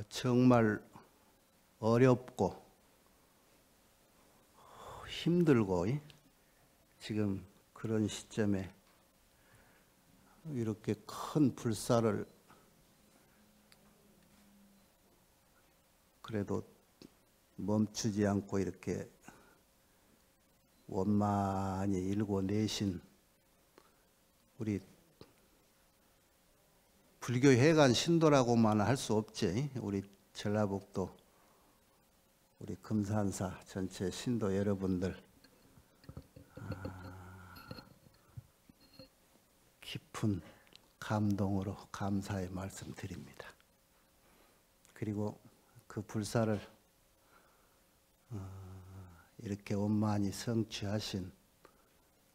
정말 어렵고 힘들고 지금 그런 시점에 이렇게 큰 불사를 그래도 멈추지 않고 이렇게 원만히 일궈내신 우리 불교회관 신도라고만 할 수 없지. 우리 전라북도 우리 금산사 전체 신도 여러분들 깊은 감동으로 감사의 말씀드립니다. 그리고 그 불사를 이렇게 원만히 성취하신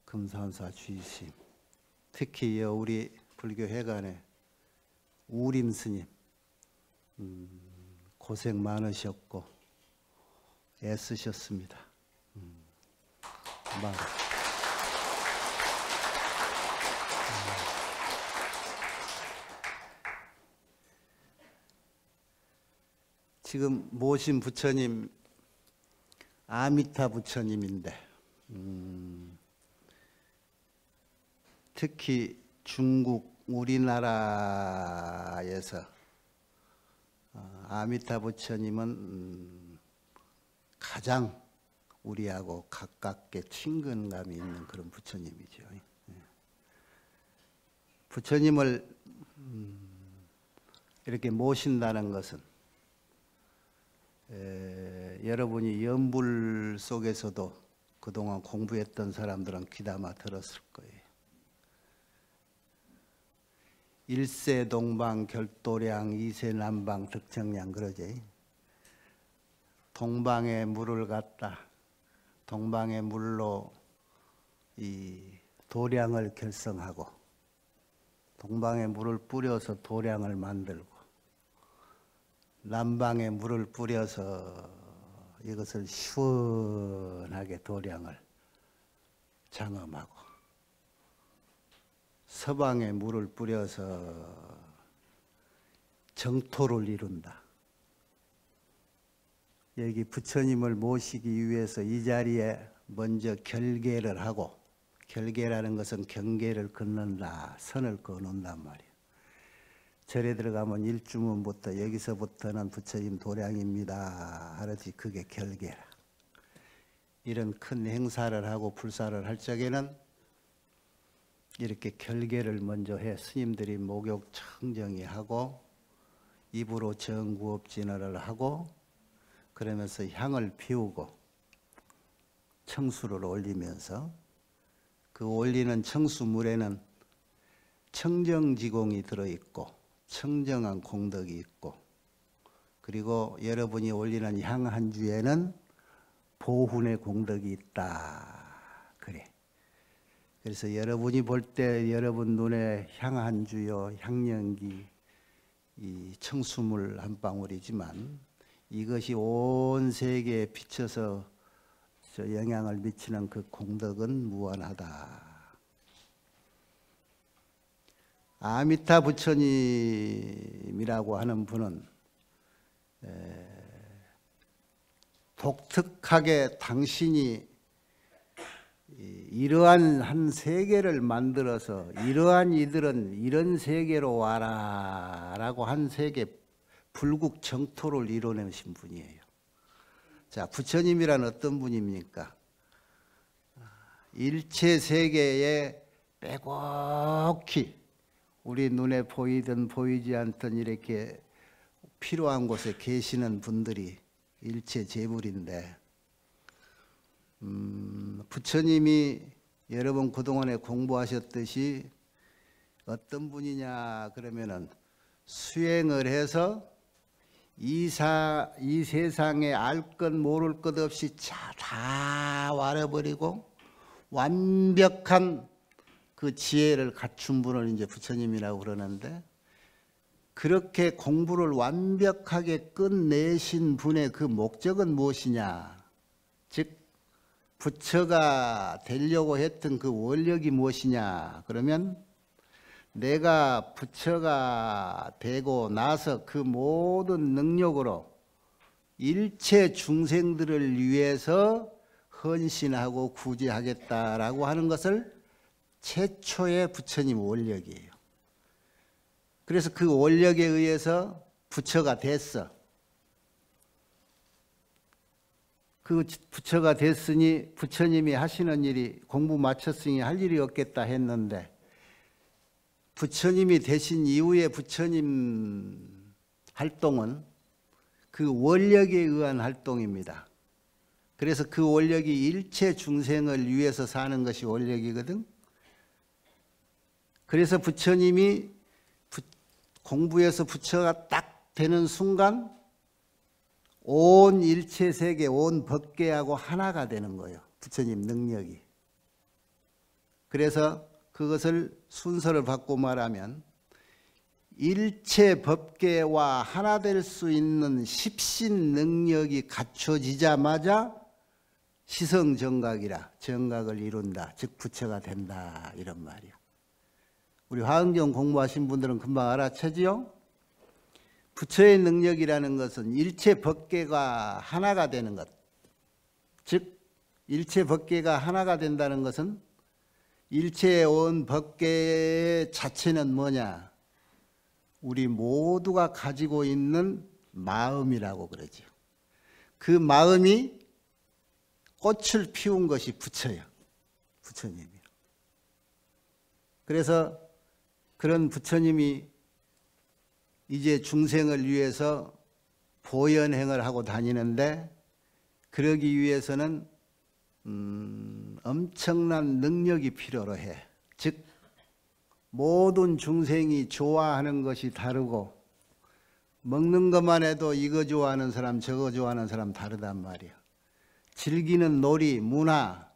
금산사 주이심, 특히 우리 불교회관의 우림 스님 고생 많으셨고 애쓰셨습니다. 지금 모신 부처님 아미타 부처님인데 특히 중국 우리나라에서 아미타 부처님은 가장 우리하고 가깝게 친근감이 있는 그런 부처님이죠. 부처님을 이렇게 모신다는 것은 여러분이 연불 속에서도 그동안 공부했던 사람들은 귀담아 들었을 거예요. 일세 동방 결도량 이세 남방 득정량 그러지. 동방에 물을 갖다 동방의 물로 이 도량을 결성하고 동방에 물을 뿌려서 도량을 만들고 남방에 물을 뿌려서 이것을 시원하게 도량을 장엄하고 서방에 물을 뿌려서 정토를 이룬다. 여기 부처님을 모시기 위해서 이 자리에 먼저 결계를 하고, 결계라는 것은 경계를 긋는다, 선을 그어놓는단 말이에요. 절에 들어가면 일주문부터 여기서부터는 부처님 도량입니다 하듯이 그게 결계라. 이런 큰 행사를 하고 불사를 할 적에는 이렇게 결계를 먼저 해 스님들이 목욕 청정히 하고 입으로 정구업진어를 하고 그러면서 향을 피우고 청수를 올리면서 그 올리는 청수물에는 청정지공이 들어있고 청정한 공덕이 있고 그리고 여러분이 올리는 향 한 주에는 보훈의 공덕이 있다. 그래. 그래서 여러분이 볼 때 여러분 눈에 향 한 주요 향연기 이 청수물 한 방울이지만 이것이 온 세계에 비쳐서 영향을 미치는 그 공덕은 무한하다. 아미타 부처님이라고 하는 분은 독특하게 당신이 이러한 한 세계를 만들어서 이러한 이들은 이런 세계로 와라 라고 한 세계 불국 정토를 이뤄내신 분이에요. 자, 부처님이란 어떤 분입니까? 일체 세계에 빼곡히 우리 눈에 보이든 보이지 않든 이렇게 필요한 곳에 계시는 분들이 일체 재물인데 부처님이 여러분 그동안에 공부하셨듯이 어떤 분이냐 그러면은 수행을 해서 이 세상에 알 것 모를 것 없이 다 war아버리고 완벽한 그 지혜를 갖춘 분을 이제 부처님이라고 그러는데 그렇게 공부를 완벽하게 끝내신 분의 그 목적은 무엇이냐? 즉 부처가 되려고 했던 그 원력이 무엇이냐? 그러면 내가 부처가 되고 나서 그 모든 능력으로 일체 중생들을 위해서 헌신하고 구제하겠다라고 하는 것을 최초의 부처님 원력이에요. 그래서 그 원력에 의해서 부처가 됐어. 그 부처가 됐으니 부처님이 하시는 일이 공부 마쳤으니 할 일이 없겠다 했는데 부처님이 되신 이후에 부처님 활동은 그 원력에 의한 활동입니다. 그래서 그 원력이 일체 중생을 위해서 사는 것이 원력이거든. 그래서 부처님이 공부해서 부처가 딱 되는 순간 온 일체 세계, 온 법계하고 하나가 되는 거예요. 부처님 능력이. 그래서 그것을 순서를 바꿔 말하면 일체 법계와 하나 될 수 있는 십신 능력이 갖춰지자마자 시성정각이라 정각을 이룬다. 즉 부처가 된다. 이런 말이야. 우리 화엄경 공부하신 분들은 금방 알아채지요? 부처의 능력이라는 것은 일체 법계가 하나가 되는 것. 즉 일체 법계가 하나가 된다는 것은 일체의 온 법계 자체는 뭐냐? 우리 모두가 가지고 있는 마음이라고 그러죠. 그 마음이 꽃을 피운 것이 부처예요. 부처님이요. 그래서 그런 부처님이 이제 중생을 위해서 보현행을 하고 다니는데 그러기 위해서는 엄청난 능력이 필요로 해. 즉 모든 중생이 좋아하는 것이 다르고 먹는 것만 해도 이거 좋아하는 사람 저거 좋아하는 사람 다르단 말이야. 즐기는 놀이, 문화,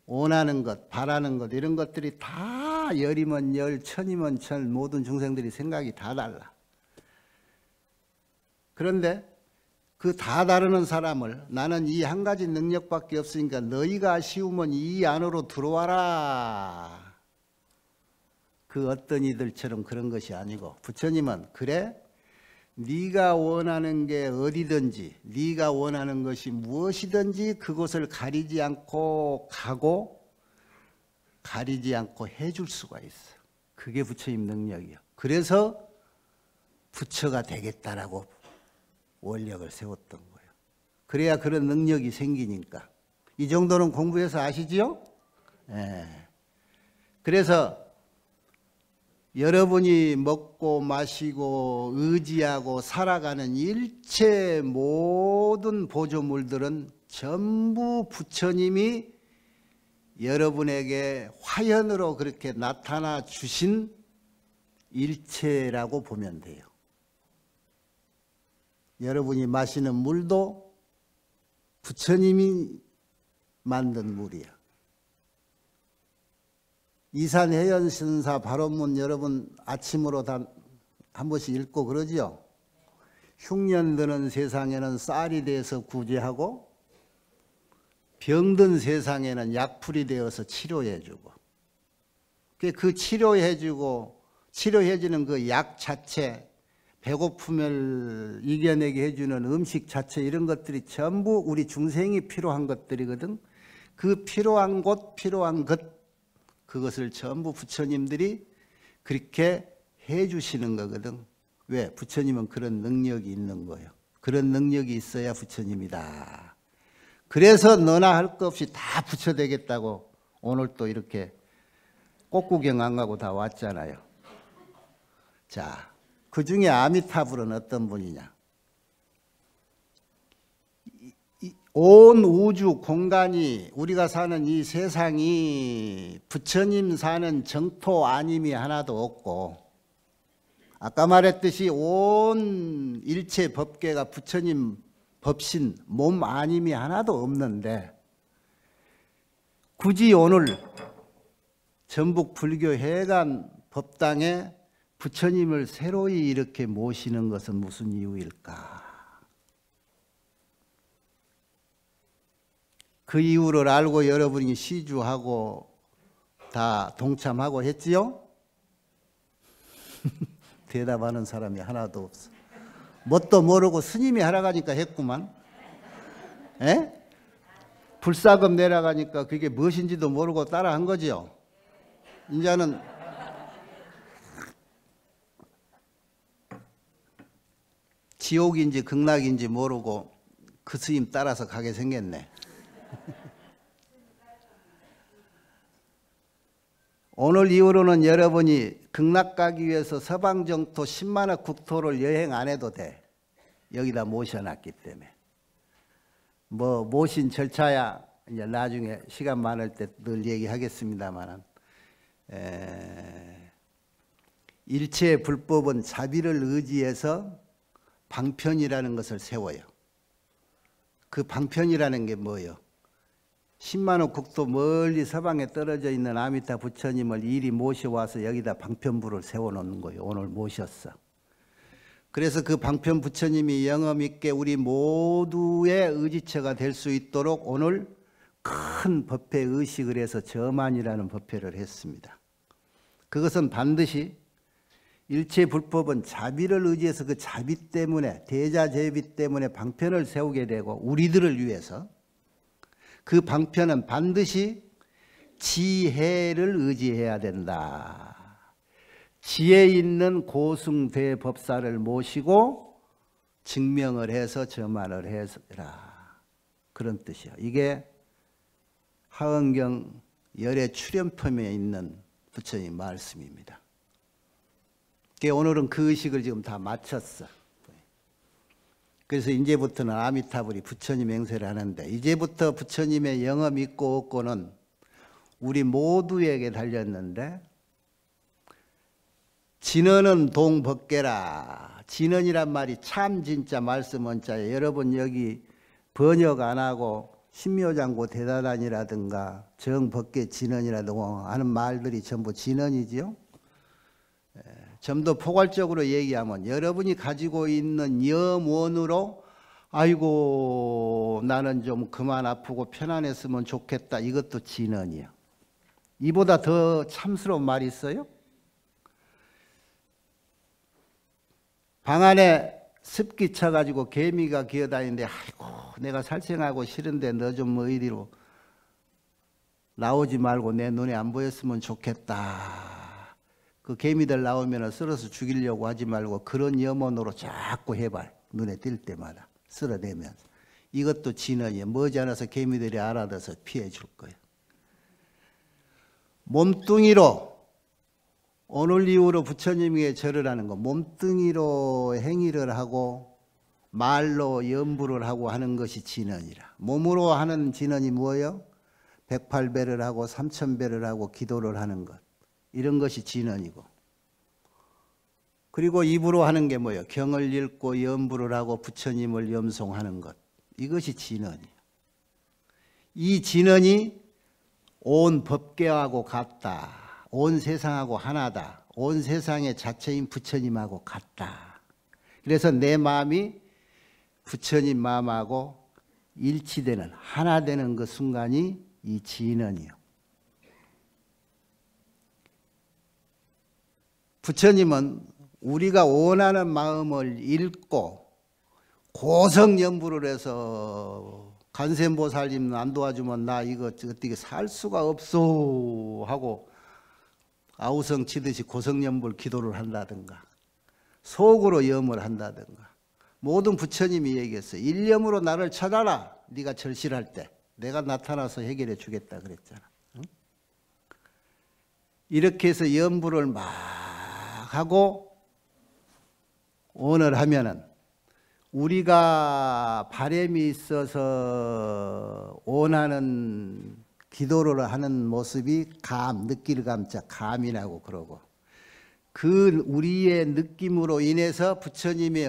원하는 것, 바라는 것 이런 것들이 다 열이면 열, 천이면 천 모든 중생들이 생각이 다 달라. 그런데 그 다 다르는 사람을 나는 이 한 가지 능력밖에 없으니까 너희가 아쉬우면 이 안으로 들어와라. 그 어떤 이들처럼 그런 것이 아니고 부처님은 그래? 네가 원하는 게 어디든지 네가 원하는 것이 무엇이든지 그것을 가리지 않고 가고 가리지 않고 해줄 수가 있어. 그게 부처님 능력이야. 그래서 부처가 되겠다라고 원력을 세웠던 거예요. 그래야 그런 능력이 생기니까. 이 정도는 공부해서 아시지요? 네. 그래서 여러분이 먹고 마시고 의지하고 살아가는 일체 모든 보조물들은 전부 부처님이 여러분에게 화현으로 그렇게 나타나 주신 일체라고 보면 돼요. 여러분이 마시는 물도 부처님이 만든 물이야. 이산해연신사 발원문 여러분 아침으로 다 한 번씩 읽고 그러지요. 흉년 드는 세상에는 쌀이 되어서 구제하고 병든 세상에는 약풀이 되어서 치료해주고 그 치료해주고 치료해주는 그 약 자체 배고픔을 이겨내게 해주는 음식 자체 이런 것들이 전부 우리 중생이 필요한 것들이거든. 그 필요한 곳 필요한 것 그것을 전부 부처님들이 그렇게 해주시는 거거든. 왜? 부처님은 그런 능력이 있는 거예요. 그런 능력이 있어야 부처님이다. 그래서 너나 할 것 없이 다 부처 되겠다고 오늘 또 이렇게 꽃구경 안 가고 다 왔잖아요. 자, 그 중에 아미타불은 어떤 분이냐? 온 우주 공간이 우리가 사는 이 세상이 부처님 사는 정토 아님이 하나도 없고 아까 말했듯이 온 일체 법계가 부처님 법신 몸 아님이 하나도 없는데 굳이 오늘 전북 불교 해관 법당에 부처님을 새로이 이렇게 모시는 것은 무슨 이유일까? 그 이유를 알고 여러분이 시주하고 다 동참하고 했지요? 대답하는 사람이 하나도 없어. 뭣도 모르고 스님이 하라가니까 했구만. 에? 불사금 내려가니까 그게 무엇인지도 모르고 따라한 거지요. 이제는 지옥인지 극락인지 모르고 그 스님 따라서 가게 생겼네. 오늘 이후로는 여러분이 극락 가기 위해서 서방정토 10만억 국토를 여행 안 해도 돼. 여기다 모셔놨기 때문에. 뭐 모신 절차야 이제 나중에 시간 많을 때 늘 얘기하겠습니다만, 일체의 불법은 자비를 의지해서 방편이라는 것을 세워요. 그 방편이라는 게 뭐예요? 10만억 국토 멀리 서방에 떨어져 있는 아미타 부처님을 이리 모셔와서 여기다 방편부를 세워놓는 거예요. 오늘 모셨어. 그래서 그 방편 부처님이 영험 있게 우리 모두의 의지처가 될 수 있도록 오늘 큰 법회 의식을 해서 저만이라는 법회를 했습니다. 그것은 반드시 일체 불법은 자비를 의지해서 그 자비 때문에, 대자재비 때문에 방편을 세우게 되고, 우리들을 위해서 그 방편은 반드시 지혜를 의지해야 된다. 지혜 있는 고승대법사를 모시고 증명을 해서 저만을 해라. 그런 뜻이야. 이게 하은경 열애 출연품에 있는 부처님 말씀입니다. 오늘은 그 의식을 지금 다 마쳤어. 그래서 이제부터는 아미타불이 부처님 행세를 하는데, 이제부터 부처님의 영험 있고 없고는 우리 모두에게 달렸는데, 진언은 동법계라. 진언이란 말이 참 진짜 말씀 원자에, 여러분 여기 번역 안 하고 신묘장고 대단한이라든가 정법계 진언이라든가 하는 말들이 전부 진언이지요. 좀 더 포괄적으로 얘기하면 여러분이 가지고 있는 염원으로 아이고 나는 좀 그만 아프고 편안했으면 좋겠다, 이것도 진언이야. 이보다 더 참스러운 말이 있어요? 방 안에 습기 쳐가지고 개미가 기어다니는데 아이고 내가 살생하고 싫은데 너 좀 어디로 나오지 말고 내 눈에 안 보였으면 좋겠다. 그 개미들 나오면 쓸어서 죽이려고 하지 말고 그런 염원으로 자꾸 해봐. 눈에 띌 때마다 쓸어내면서. 이것도 진언이에요. 머지않아서 개미들이 알아들어서 피해 줄 거예요. 몸뚱이로, 오늘 이후로 부처님에게 절을 하는 거, 몸뚱이로 행위를 하고 말로 염불을 하고 하는 것이 진언이라. 몸으로 하는 진언이 뭐예요? 108배를 하고 3000배를 하고 기도를 하는 것. 이런 것이 진언이고, 그리고 입으로 하는 게 뭐예요? 경을 읽고 염불을 하고 부처님을 염송하는 것. 이것이 진언이에요. 이 진언이 온 법계하고 같다. 온 세상하고 하나다. 온 세상의 자체인 부처님하고 같다. 그래서 내 마음이 부처님 마음하고 일치되는, 하나 되는 그 순간이 이 진언이요. 부처님은 우리가 원하는 마음을 읽고 고성연부를 해서 간센보살님 안 도와주면 나 이거 어떻게 살 수가 없어 하고 아우성 치듯이 고성연불 기도를 한다든가 속으로 염을 한다든가, 모든 부처님이 얘기했어요. 일념으로 나를 찾아라. 네가 절실할 때 내가 나타나서 해결해 주겠다 그랬잖아. 응? 이렇게 해서 염불을 막 하고 오늘 하면은 우리가 바람이 있어서 원하는 기도를 하는 모습이 느낄 감자 감이라고 그러고, 그 우리의 느낌으로 인해서 부처님이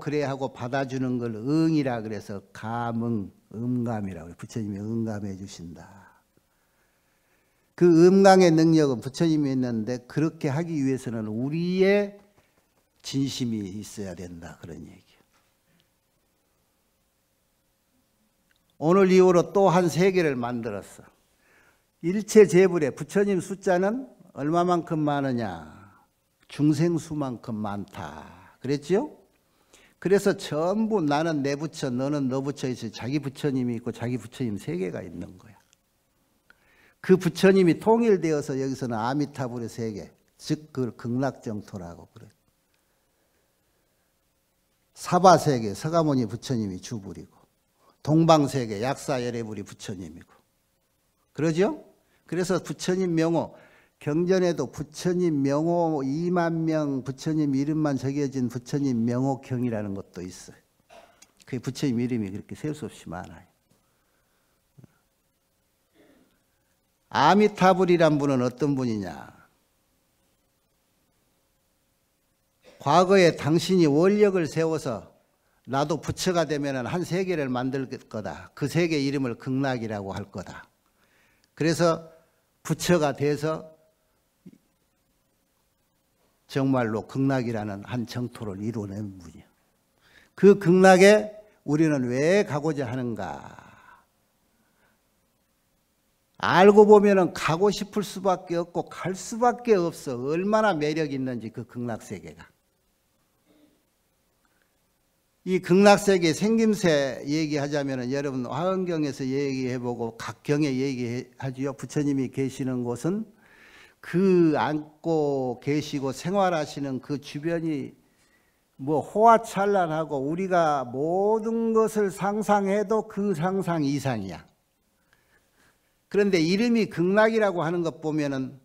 그래 하고 받아주는 걸 응이라 그래서 감응, 음감이라고, 부처님이 응감해 주신다. 그 음강의 능력은 부처님이 있는데 그렇게 하기 위해서는 우리의 진심이 있어야 된다, 그런 얘기예요. 오늘 이후로 또 한 세계를 만들었어. 일체 재불에 부처님 숫자는 얼마만큼 많으냐? 중생수만큼 많다. 그랬죠? 그래서 전부 나는 내 부처, 너는 너 부처 있어. 자기 부처님이 있고 자기 부처님 세 개가 있는 거야. 그 부처님이 통일되어서 여기서는 아미타불의 세계, 즉 그 극락정토라고 그래. 사바세계 서가모니 부처님이 주불이고, 동방세계 약사열애불이 부처님이고, 그러죠? 그래서 부처님 명호, 경전에도 부처님 명호 2만 명 부처님 이름만 적혀진 부처님 명호경이라는 것도 있어요. 그 부처님 이름이 그렇게 셀 수 없이 많아요. 아미타불이란 분은 어떤 분이냐? 과거에 당신이 원력을 세워서 나도 부처가 되면 한 세계를 만들 거다. 그 세계 이름을 극락이라고 할 거다. 그래서 부처가 돼서 정말로 극락이라는 한 정토를 이루어낸 분이에요. 그 극락에 우리는 왜 가고자 하는가? 알고 보면 가고 싶을 수밖에 없고 갈 수밖에 없어. 얼마나 매력이 있는지 그 극락세계가. 이 극락세계 생김새 얘기하자면 여러분 화엄경에서 얘기해보고 각 경에 얘기하지요. 부처님이 계시는 곳은 그 앉고 계시고 생활하시는 그 주변이 뭐 호화찬란하고 우리가 모든 것을 상상해도 그 상상 이상이야. 그런데 이름이 극락이라고 하는 것 보면은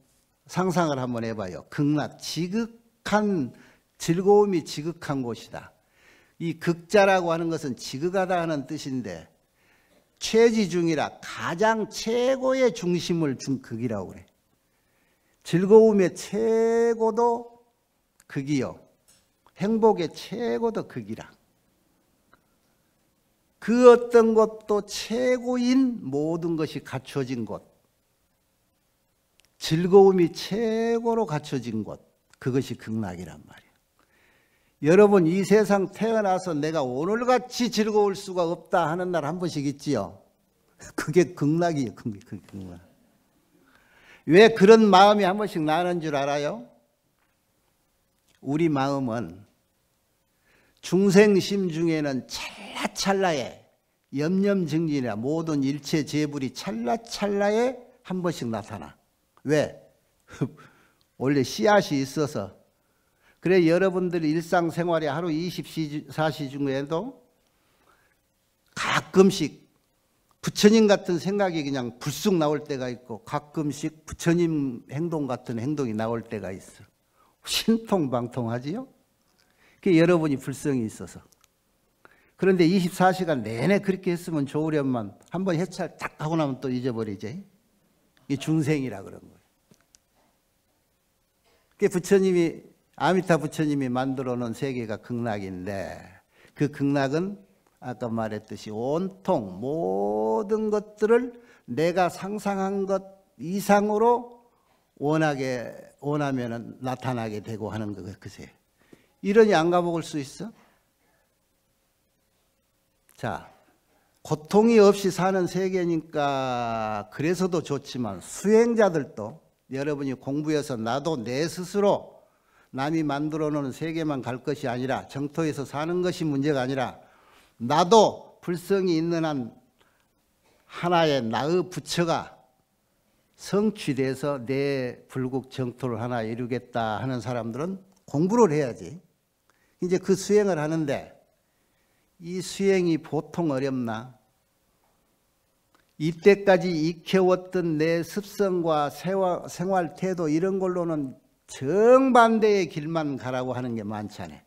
상상을 한번 해봐요. 극락, 지극한 즐거움이 지극한 곳이다. 이 극자라고 하는 것은 지극하다 하는 뜻인데 최지중이라 가장 최고의 중심을 준 극이라고 그래. 즐거움의 최고도 극이요. 행복의 최고도 극이라. 그 어떤 것도 최고인 모든 것이 갖춰진 곳. 즐거움이 최고로 갖춰진 곳. 그것이 극락이란 말이에요. 여러분 이 세상 태어나서 내가 오늘같이 즐거울 수가 없다 하는 날 한 번씩 있지요. 그게 극락이에요. 그게 극락. 왜 그런 마음이 한 번씩 나는 줄 알아요? 우리 마음은 중생심 중에는 찰나찰나에 염념증진이나 모든 일체 재불이 찰나찰나에 한 번씩 나타나. 왜? 원래 씨앗이 있어서. 그래 여러분들이 일상생활에 하루 24시 중에도 가끔씩 부처님 같은 생각이 그냥 불쑥 나올 때가 있고 가끔씩 부처님 행동 같은 행동이 나올 때가 있어. 신통방통하지요? 그게 여러분이 불성이 있어서. 그런데 24시간 내내 그렇게 했으면 좋으련만 한번 해찰 딱 하고 나면 또 잊어버리지. 이게 중생이라 그런 거예요. 그게 부처님이 아미타 부처님이 만들어 놓은 세계가 극락인데 그 극락은 아까 말했듯이 온통 모든 것들을 내가 상상한 것 이상으로 원하면 나타나게 되고 하는 거 그세. 이러니 안 가볼 수 있어? 자, 고통이 없이 사는 세계니까 그래서도 좋지만 수행자들도 여러분이 공부해서 나도 내 스스로 남이 만들어 놓은 세계만 갈 것이 아니라 정토에서 사는 것이 문제가 아니라 나도 불성이 있는 한 하나의 나의 부처가 성취돼서 내 불국 정토를 하나 이루겠다 하는 사람들은 공부를 해야지. 이제 그 수행을 하는데 이 수행이 보통 어렵나? 이때까지 익혀왔던 내 습성과 생활 태도 이런 걸로는 정반대의 길만 가라고 하는 게 많잖아요.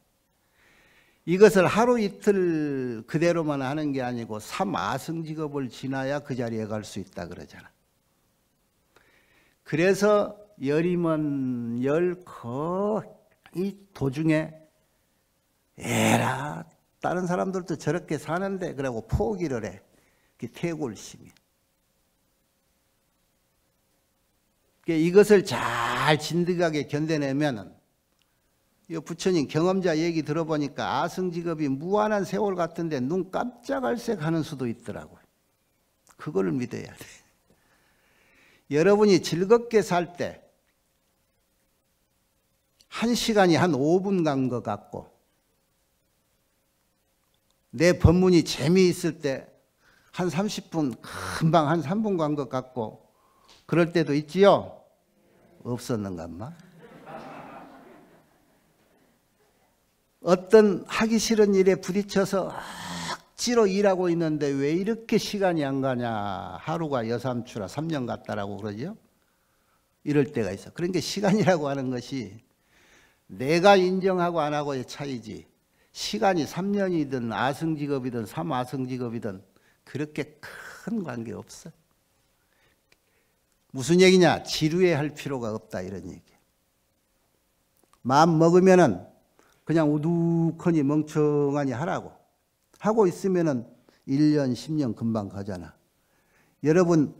이것을 하루 이틀 그대로만 하는 게 아니고 3아승직업을 지나야 그 자리에 갈 수 있다 그러잖아. 그래서 열이면 이 도중에 에라 다른 사람들도 저렇게 사는데 그러고 포기를 해. 그게 태골심이. 이것을 잘 진득하게 견뎌내면은 부처님 경험자 얘기 들어보니까 아승직업이 무한한 세월 같은데 눈 깜짝할색 하는 수도 있더라고요. 그거를 믿어야 돼. 여러분이 즐겁게 살 때 1시간이 한 5분 간 것 같고 내 법문이 재미있을 때 한 30분 금방 한 3분 간 것 같고 그럴 때도 있지요? 없었는가 마? 어떤 하기 싫은 일에 부딪혀서 억지로 일하고 있는데 왜 이렇게 시간이 안 가냐, 하루가 여삼추라 3년 같다라고 그러죠. 이럴 때가 있어. 그러니까 시간이라고 하는 것이 내가 인정하고 안 하고의 차이지, 시간이 3년이든 아승직업이든 3아승직업이든 그렇게 큰 관계 없어. 무슨 얘기냐? 지루해할 필요가 없다, 이런 얘기야. 마음 먹으면은 그냥 우두커니 멍청하니 하라고. 하고 있으면은 1년, 10년 금방 가잖아. 여러분,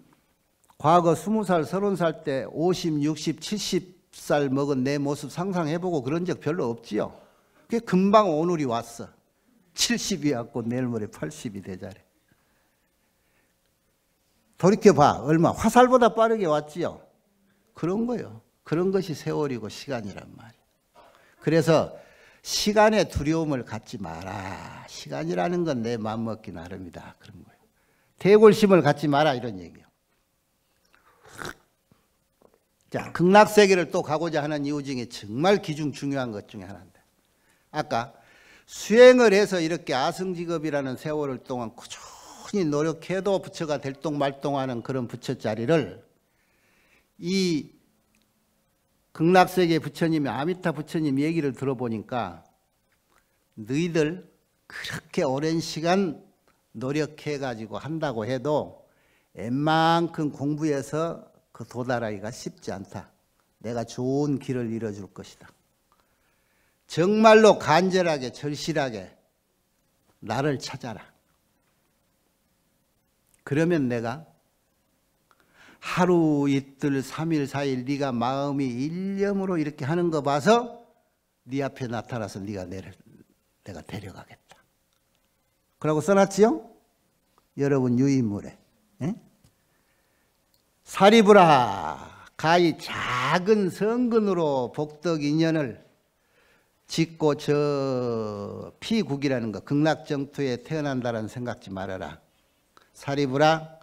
과거 20살, 30살 때 50, 60, 70살 먹은 내 모습 상상해보고 그런 적 별로 없지요. 그게 금방 오늘이 왔어. 70이 왔고 내일 모레 80이 되자래. 돌이켜봐. 얼마 화살보다 빠르게 왔지요. 그런 거요. 그런 것이 세월이고 시간이란 말이에요. 그래서 시간에 두려움을 갖지 마라. 시간이라는 건 내 맘먹기 나름이다. 그런 거예요. 대골심을 갖지 마라, 이런 얘기예요. 자, 극락세계를 또 가고자 하는 이유 중에 정말 기중 중요한 것 중에 하나인데, 아까 수행을 해서 이렇게 아승직업이라는 세월을 동안 꾸준히 노력해도 부처가 될똥말똥하는 그런 부처 자리를 이 극락세계 부처님, 아미타 부처님 얘기를 들어보니까 너희들 그렇게 오랜 시간 노력해가지고 한다고 해도 웬만큼 공부해서 그 도달하기가 쉽지 않다. 내가 좋은 길을 잃어줄 것이다. 정말로 간절하게 절실하게 나를 찾아라. 그러면 내가 하루 이틀 3일 4일 네가 마음이 일념으로 이렇게 하는 거 봐서 네 앞에 나타나서 내가 데려가겠다. 그러고 써놨지요? 여러분 유인물에. 에? 사리부라 가히 작은 성근으로 복덕 인연을 짓고 저 피국이라는 거, 극락정토에 태어난다는 생각지 말아라. 사리부라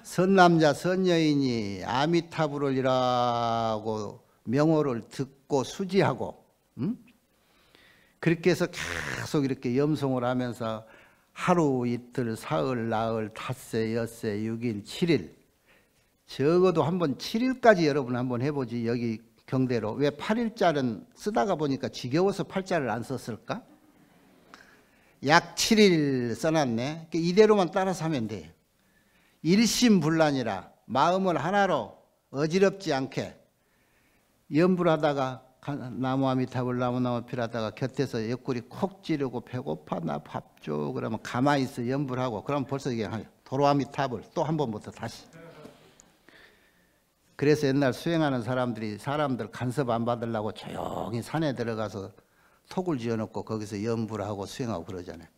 선남자 선여인이 아미타불을이라고 명호를 듣고 수지하고 그렇게 해서 계속 이렇게 염송을 하면서 하루 이틀 사흘 나흘 닷새 엿새 6일 7일 적어도 한번 7일까지 여러분 한번 해보지. 여기 경대로 왜 8일자는 쓰다가 보니까 지겨워서 8자를 안 썼을까? 약 7일 써놨네. 이대로만 따라서 하면 돼요. 일심불란이라 마음을 하나로 어지럽지 않게 염불 하다가 나무 아미타불 나무 필하다가 곁에서 옆구리 콕 찌르고 배고파 나 밥 줘 그러면 가만히 있어 염불하고 그러면 벌써 이게 도로 아미타불 또 한 번부터 다시. 그래서 옛날 수행하는 사람들이 사람들 간섭 안 받으려고 조용히 산에 들어가서 톡을 지어놓고 거기서 염불하고 수행하고 그러잖아요.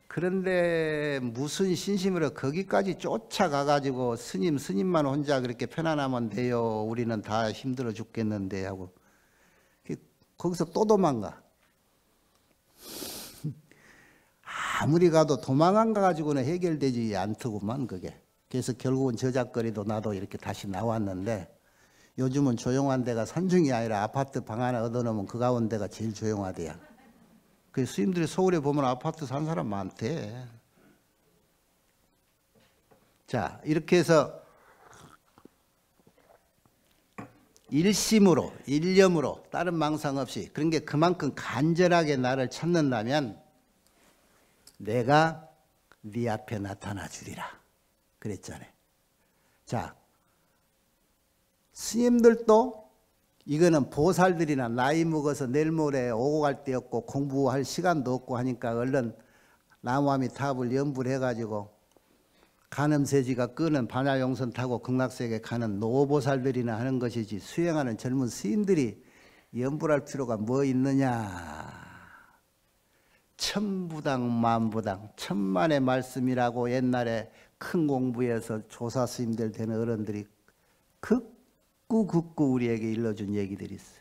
그런데 무슨 신심으로 거기까지 쫓아가가지고 스님만 혼자 그렇게 편안하면 돼요. 우리는 다 힘들어 죽겠는데 하고 거기서 또 도망가. 아무리 가도 도망안 가가지고는 해결되지 않더구만 그게. 그래서 결국은 저작거리도 나도 이렇게 다시 나왔는데 요즘은 조용한 데가 산중이 아니라 아파트 방 하나 얻어놓으면 그 가운데가 제일 조용하대요. 그 스님들이 서울에 보면 아파트 산 사람 많대. 자, 이렇게 해서 일심으로, 일념으로, 다른 망상 없이 그런 게 그만큼 간절하게 나를 찾는다면 내가 네 앞에 나타나 주리라. 그랬잖아요. 자, 스님들도 이거는 보살들이나 나이 먹어서 내일 모레 오고 갈 데 없고 공부할 시간도 없고 하니까 얼른 나무아미타불 염불 해가지고 간음세지가 끄는 반야용선 타고 극락세계 가는 노보살들이나 하는 것이지 수행하는 젊은 스님들이 염불할 필요가 뭐 있느냐. 천부당 만부당 천만의 말씀이라고 옛날에 큰 공부해서 조사 스님들 되는 어른들이 극구 우리에게 일러준 얘기들이 있어요.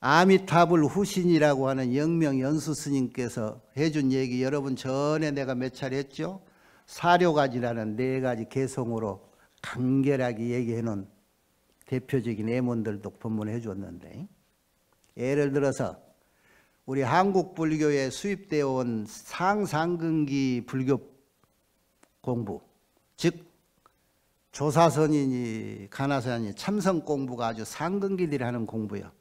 아미타불 후신이라고 하는 영명 연수 스님께서 해준 얘기 여러분 전에 내가 몇 차례 했죠? 사료가지라는 4가지 개성으로 간결하게 얘기해 놓은 대표적인 예문들도 법문해 줬는데, 예를 들어서 우리 한국 불교에 수입되어 온 상상근기 불교 공부, 즉 조사선이니 가나선이니 참선 공부가 아주 상근기들이 하는 공부요.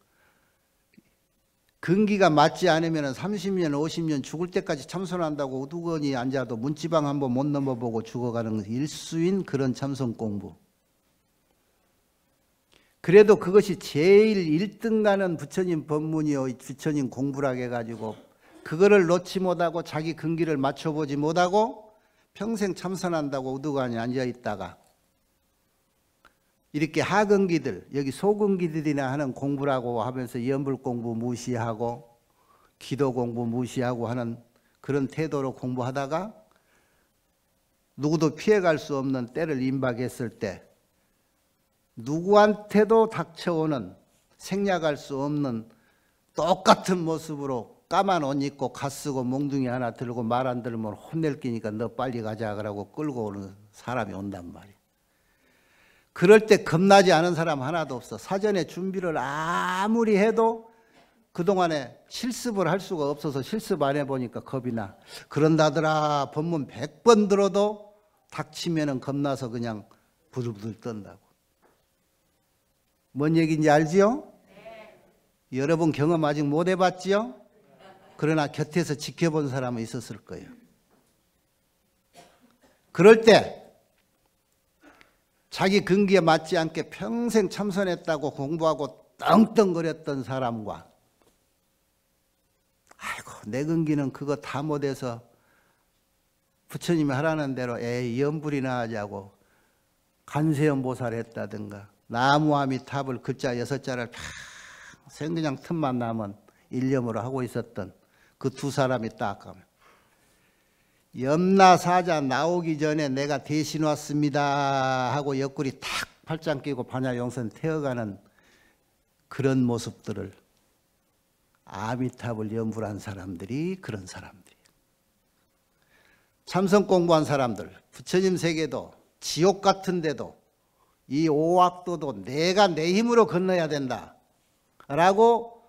근기가 맞지 않으면 30년 50년 죽을 때까지 참선한다고 우두커니 앉아도 문지방 한번 못 넘어보고 죽어가는 일수인 그런 참선 공부. 그래도 그것이 제일 1등 가는 부처님 법문이요 부처님 공부라 해가지고 그거를 놓지 못하고 자기 근기를 맞춰보지 못하고 평생 참선한다고 우두커니 앉아있다가 이렇게 하근기들, 여기 소근기들이나 하는 공부라고 하면서 연불 공부 무시하고 기도 공부 무시하고 하는 그런 태도로 공부하다가 누구도 피해갈 수 없는 때를 임박했을 때 누구한테도 닥쳐오는 생략할 수 없는 똑같은 모습으로 까만 옷 입고 갓 쓰고 몽둥이 하나 들고 말 안 들으면 혼낼 끼니까 너 빨리 가자 그러고 끌고 오는 사람이 온단 말이야. 그럴 때 겁나지 않은 사람 하나도 없어. 사전에 준비를 아무리 해도 그동안에 실습을 할 수가 없어서 실습 안 해보니까 겁이 나. 그런다더라 법문 100번 들어도 닥치면은 겁나서 그냥 부들부들 떤다고. 뭔 얘기인지 알지요? 네. 여러분 경험 아직 못 해봤지요? 그러나 곁에서 지켜본 사람은 있었을 거예요. 그럴 때 자기 근기에 맞지 않게 평생 참선했다고 공부하고 떵떵거렸던 사람과 아이고 내 근기는 그거 다 못해서 부처님이 하라는 대로 연불이나 하자고 간세음보살 했다든가 나무아미탑을 글자 6자를 평생 그냥 틈만 나면 일념으로 하고 있었던 그 2사람이 딱 가면 염라사자 나오기 전에 내가 대신 왔습니다 하고 옆구리 탁 팔짱 끼고 반야용선 태어가는 그런 모습들을 아미탑을 연불한 사람들이 그런 사람들이에요. 참선 공부한 사람들, 부처님 세계도 지옥 같은 데도 이 오악도도 내가 내 힘으로 건너야 된다 라고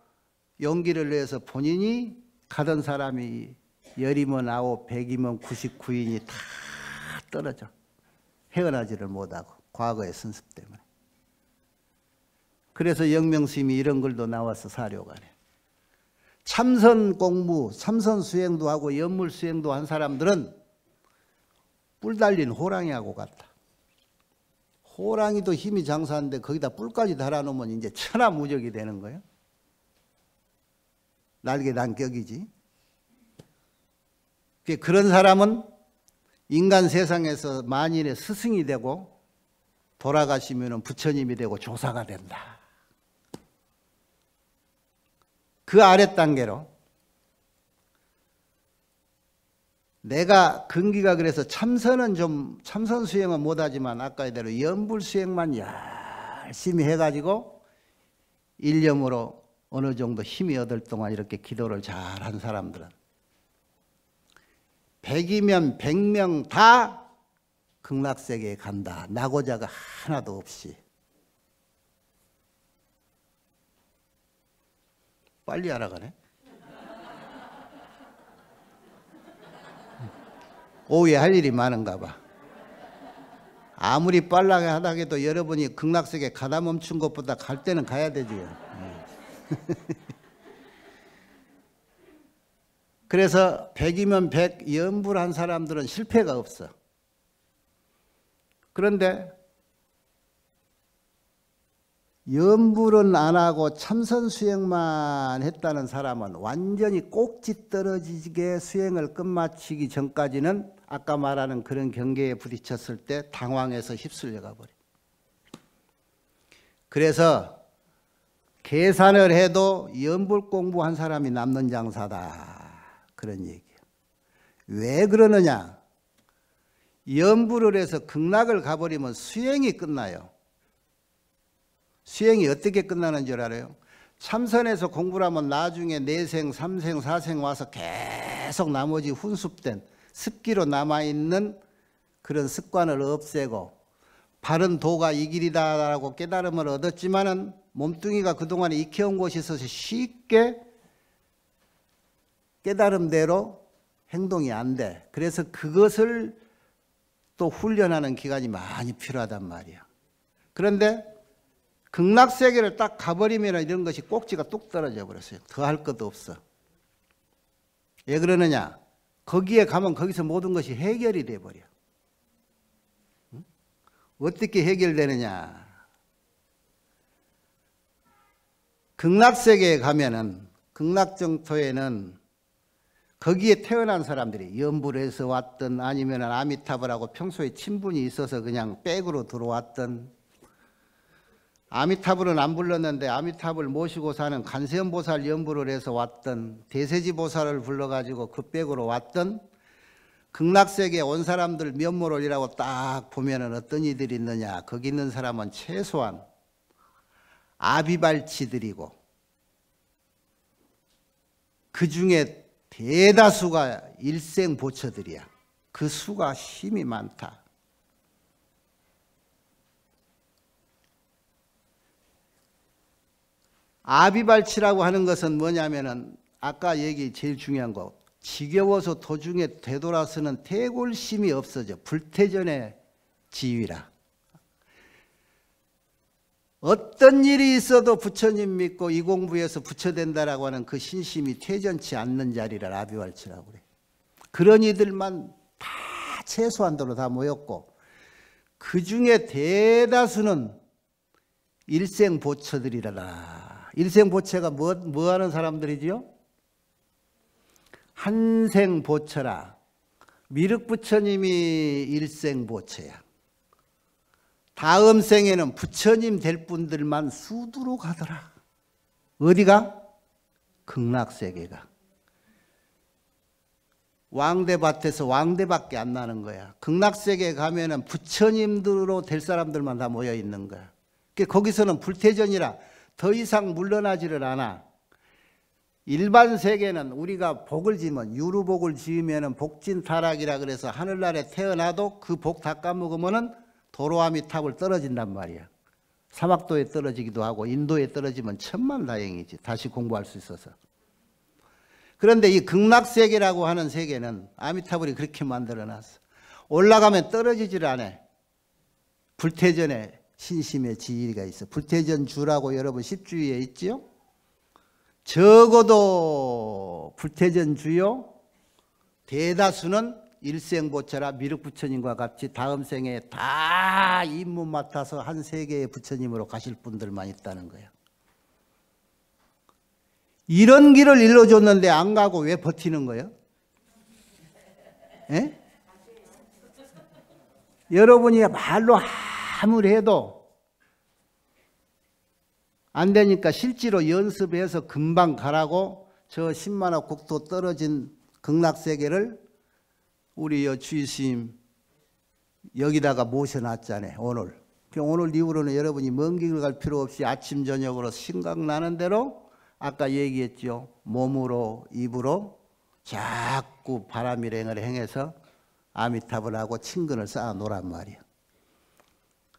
용기를 내서 본인이 가던 사람이 10이면 9, 100이면 99인이 다 떨어져 헤어나지를 못하고 과거의 선습 때문에. 그래서 영명스님이 이런 글도 나왔어. 사료관에 참선 공부, 참선 수행도 하고 연물 수행도 한 사람들은 뿔 달린 호랑이하고 같다. 호랑이도 힘이 장사하는데 거기다 뿔까지 달아놓으면 이제 천하무적이 되는 거예요. 날개 단격이지. 그런 사람은 인간 세상에서 만일에 스승이 되고 돌아가시면 부처님이 되고 조사가 된다. 그 아래 단계로 내가 근기가 그래서 참선은 좀 참선 수행은 못하지만 아까 이대로 연불 수행만 열심히 해가지고 일념으로 어느 정도 힘이 얻을 동안 이렇게 기도를 잘한 사람들은 100이면 100명 다 극락세계에 간다. 낙오자가 하나도 없이. 빨리 알아가네. 오후에 할 일이 많은가 봐. 아무리 빨라게 하다해도 여러분이 극락세계 가다 멈춘 것보다 갈 때는 가야 되지요. 그래서 100이면 100 연불한 사람들은 실패가 없어. 그런데 연불은 안 하고 참선 수행만 했다는 사람은 완전히 꼭지 떨어지게 수행을 끝마치기 전까지는 아까 말하는 그런 경계에 부딪혔을 때 당황해서 휩쓸려 가버려. 그래서 계산을 해도 연불 공부한 사람이 남는 장사다. 그런 얘기예요. 왜 그러느냐? 연불을 해서 극락을 가버리면 수행이 끝나요. 수행이 어떻게 끝나는 줄 알아요? 참선해서 공부를 하면 나중에 내생, 삼생, 사생 와서 계속 나머지 훈습된 습기로 남아있는 그런 습관을 없애고 바른 도가 이 길이다라고 깨달음을 얻었지만은 몸뚱이가 그동안에 익혀온 곳이 있어서 쉽게 깨달음대로 행동이 안 돼. 그래서 그것을 또 훈련하는 기간이 많이 필요하단 말이야. 그런데 극락세계를 딱 가버리면 이런 것이 꼭지가 뚝 떨어져 버렸어요. 더 할 것도 없어. 왜 그러느냐? 거기에 가면 거기서 모든 것이 해결이 돼버려. 어떻게 해결되느냐? 극락세계에 가면은, 극락정토에는 거기에 태어난 사람들이 연불에서 왔든 아니면 아미타불하고 평소에 친분이 있어서 그냥 백으로 들어왔든, 아미타불은 안 불렀는데 아미타불 모시고 사는 간세음보살 연불을 해서 왔든, 대세지보살을 불러가지고 그 백으로 왔든, 극락세계에 온 사람들 면모를이라고 딱 보면은 어떤 이들이 있느냐? 거기 있는 사람은 최소한 아비발치들이고 그 중에 대다수가 일생보처들이야. 그 수가 힘이 많다. 아비발치라고 하는 것은 뭐냐면은 아까 얘기 제일 중요한 거, 지겨워서 도중에 되돌아서는 태골심이 없어져. 불태전의 지위라. 어떤 일이 있어도 부처님 믿고 이 공부에서 부처된다라고 하는 그 신심이 퇴전치 않는 자리를 아비발치라고 그래. 그런 이들만 다 최소한도로 다 모였고, 그 중에 대다수는 일생보처들이라. 일생보처가 뭐 하는 사람들이지요? 한생보처라. 미륵부처님이 일생보처야. 다음 생에는 부처님 될 분들만 수두로 가더라. 어디가? 극락세계가. 왕대밭에서 왕대밖에 안 나는 거야. 극락세계에 가면은 부처님들로 될 사람들만 다 모여 있는 거야. 거기서는 불태전이라 더 이상 물러나지를 않아. 일반 세계는 우리가 복을 지면, 유루복을 지으면은 복진타락이라 그래서 하늘나라에 태어나도 그 복 다 까먹으면은 도로아미탑을 떨어진단 말이야. 사막도에 떨어지기도 하고 인도에 떨어지면 천만다행이지. 다시 공부할 수 있어서. 그런데 이 극락세계라고 하는 세계는 아미타불이 그렇게 만들어놨어. 올라가면 떨어지질 않아. 불태전에 신심의 지위가 있어. 불태전 주라고 여러분 십주위에 있지요? 적어도 불태전 주요 대다수는 일생보처라 미륵부처님과 같이 다음 생에 다 임무 맡아서 한 세계의 부처님으로 가실 분들만 있다는 거야. 이런 길을 일러줬는데 안 가고 왜 버티는 거예요? 에? 여러분이 말로 아무리 해도 안 되니까 실제로 연습해서 금방 가라고 저 10만원 국토 떨어진 극락세계를 우리 주의스님 여기다가 모셔놨잖아요. 오늘 이후로는 여러분이 먼 길을 갈 필요 없이 아침 저녁으로 생각나는 대로 아까 얘기했죠. 몸으로 입으로 자꾸 바람일행을 행해서 아미타불 하고 친근을 쌓아 놓으란 말이야.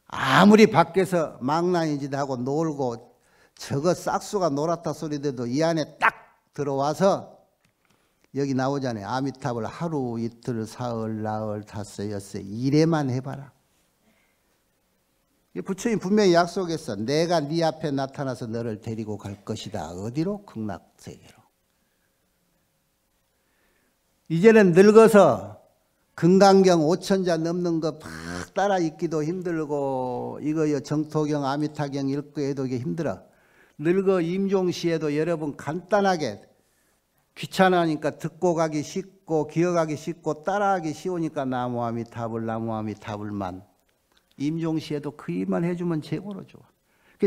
아무리 밖에서 망나니짓 하고 놀고 저거 싹수가 놀았다 소리돼도 이 안에 딱 들어와서 여기 나오잖아요. 아미타불 하루 이틀 사흘 나흘 닷새 엿새 이래만 해봐라. 부처님 분명히 약속했어. 내가 네 앞에 나타나서 너를 데리고 갈 것이다. 어디로? 극락세계로. 이제는 늙어서 금강경 5천자 넘는 거 막 따라 읽기도 힘들고 이거 정토경 아미타경 읽고 해도 이게 힘들어. 늙어 임종시에도 여러분 간단하게 귀찮으니까 듣고 가기 쉽고 기억하기 쉽고 따라하기 쉬우니까 나무아미타불만 임종시에도 그 일만 해주면 최고로 좋아.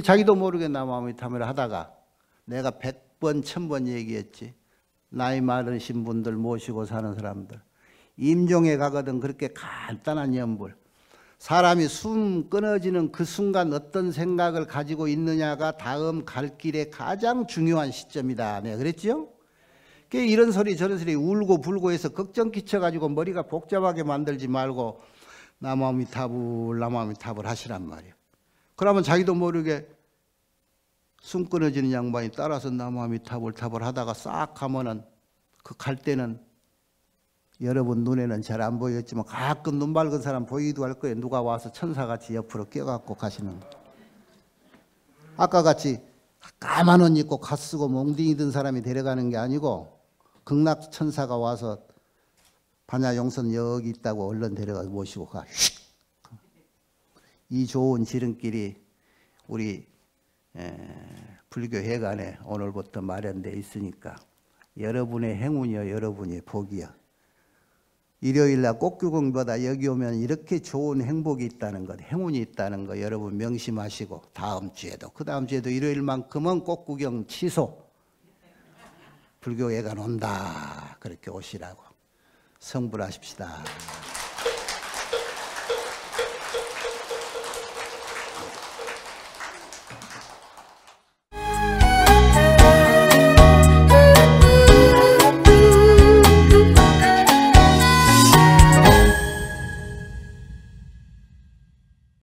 자기도 모르게 나무아미타불을 하다가 내가 100번 1000번 얘기했지. 나이 많으신 분들 모시고 사는 사람들 임종에 가거든 그렇게 간단한 연불 사람이 숨 끊어지는 그 순간 어떤 생각을 가지고 있느냐가 다음 갈 길의 가장 중요한 시점이다. 내가 그랬죠? 이런 소리 저런 소리 울고 불고 해서 걱정 끼쳐가지고 머리가 복잡하게 만들지 말고 나무아미타불 나무아미타불 하시란 말이에요. 그러면 자기도 모르게 숨 끊어지는 양반이 따라서 나무아미타불 타불 하다가 싹 가면은 그 갈 때는 여러분 눈에는 잘 안 보였지만 가끔 눈 밝은 사람 보이기도 할 거예요. 누가 와서 천사같이 옆으로 껴갖고 가시는 거. 아까 같이 까만 옷 입고 갓 쓰고 몽둥이 든 사람이 데려가는 게 아니고 극락천사가 와서 반야용선 여기 있다고 얼른 데려가서 모시고 가. 이 좋은 지름길이 우리 불교 회관에 오늘부터 마련되어 있으니까 여러분의 행운이요, 여러분의 복이요. 일요일날 꽃규공보다 여기 오면 이렇게 좋은 행복이 있다는 것, 행운이 있다는 거 여러분 명심하시고 다음 주에도 그 다음 주에도 일요일만큼은 꽃구경 취소. 불교회관 온다 그렇게 오시라고 성불하십시다.